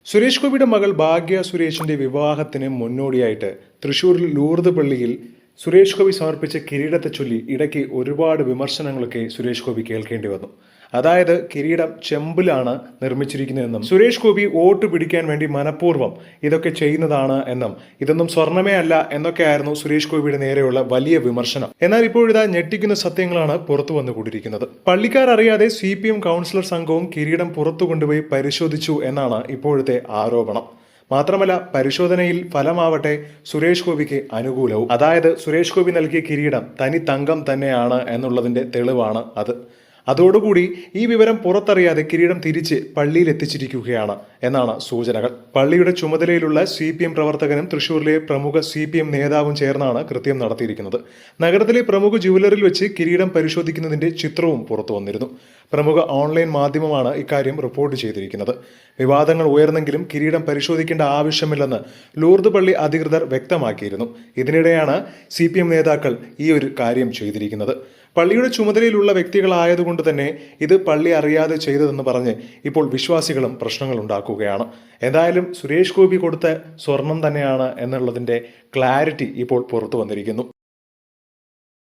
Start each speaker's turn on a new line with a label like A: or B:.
A: സുരേഷ് ഗോപിയുടെ മകൾ ഭാഗ്യ സുരേഷിന്റെ വിവാഹത്തിന് മുന്നോടിയായിട്ട് തൃശൂരിൽ ലൂർദ് പള്ളിയിൽ സുരേഷ് ഗോപി സമർപ്പിച്ച കിരീടത്തെ ചൊല്ലി ഇടയ്ക്ക് ഒരുപാട് വിമർശനങ്ങളൊക്കെ സുരേഷ് ഗോപി കേൾക്കേണ്ടി വന്നു. അതായത് കിരീടം ചെമ്പിലാണ് നിർമ്മിച്ചിരിക്കുന്നതെന്നും സുരേഷ് ഗോപി വോട്ട് പിടിക്കാൻ വേണ്ടി മനഃപൂർവ്വം ഇതൊക്കെ ചെയ്യുന്നതാണ് എന്നും ഇതൊന്നും സ്വർണമേ അല്ല എന്നൊക്കെയായിരുന്നു സുരേഷ് ഗോപിയുടെ നേരെയുള്ള വലിയ വിമർശനം. എന്നാൽ ഇപ്പോഴിതാ ഞെട്ടിക്കുന്ന സത്യങ്ങളാണ് പുറത്തു വന്നുകൊണ്ടിരിക്കുന്നത്. പള്ളിക്കാരറിയാതെ CPM കൗൺസിലർ സംഘവും കിരീടം പുറത്തു കൊണ്ടുപോയി പരിശോധിച്ചു എന്നാണ് ഇപ്പോഴത്തെ ആരോപണം. മാത്രമല്ല, പരിശോധനയിൽ ഫലമാവട്ടെ സുരേഷ് ഗോപിക്ക് അനുകൂലവും. അതായത് സുരേഷ് ഗോപി നൽകിയ കിരീടം തനി തങ്കം തന്നെയാണ് എന്നുള്ളതിന്റെ തെളിവാണ് അത്. അതോടുകൂടി ഈ വിവരം പുറത്തറിയാതെ കിരീടം തിരിച്ച് പള്ളിയിൽ എത്തിച്ചിരിക്കുകയാണ് എന്നാണ് സൂചനകൾ. പള്ളിയുടെ ചുമതലയിലുള്ള CPM പ്രവർത്തകനും തൃശൂരിലെ പ്രമുഖ CPM നേതാവും ചേർന്നാണ് കൃത്യം നടത്തിയിരിക്കുന്നത്. നഗരത്തിലെ പ്രമുഖ ജുവലറിൽ വെച്ച് കിരീടം പരിശോധിക്കുന്നതിന്റെ ചിത്രവും പുറത്തു വന്നിരുന്നു. പ്രമുഖ ഓൺലൈൻ മാധ്യമമാണ് ഇക്കാര്യം റിപ്പോർട്ട് ചെയ്തിരിക്കുന്നത്. വിവാദങ്ങൾ ഉയർന്നെങ്കിലും കിരീടം പരിശോധിക്കേണ്ട ആവശ്യമില്ലെന്ന് ലൂർദ് പള്ളി അധികൃതർ വ്യക്തമാക്കിയിരുന്നു. ഇതിനിടെയാണ് CPM നേതാക്കൾ ഈ ഒരു കാര്യം ചെയ്തിരിക്കുന്നത്. പള്ളിയുടെ ചുമതലയിലുള്ള വ്യക്തികളായതുകൊണ്ട് തന്നെ ഇത് പള്ളി അറിയാതെ ചെയ്തതെന്ന് പറഞ്ഞ് ഇപ്പോൾ വിശ്വാസികളും പ്രശ്നങ്ങൾ ഉണ്ടാക്കുകയാണ്. എന്തായാലും സുരേഷ് ഗോപി കൊടുത്ത സ്വർണം തന്നെയാണ് എന്നുള്ളതിന്റെ ക്ലാരിറ്റി ഇപ്പോൾ പുറത്തു വന്നിരിക്കുന്നു.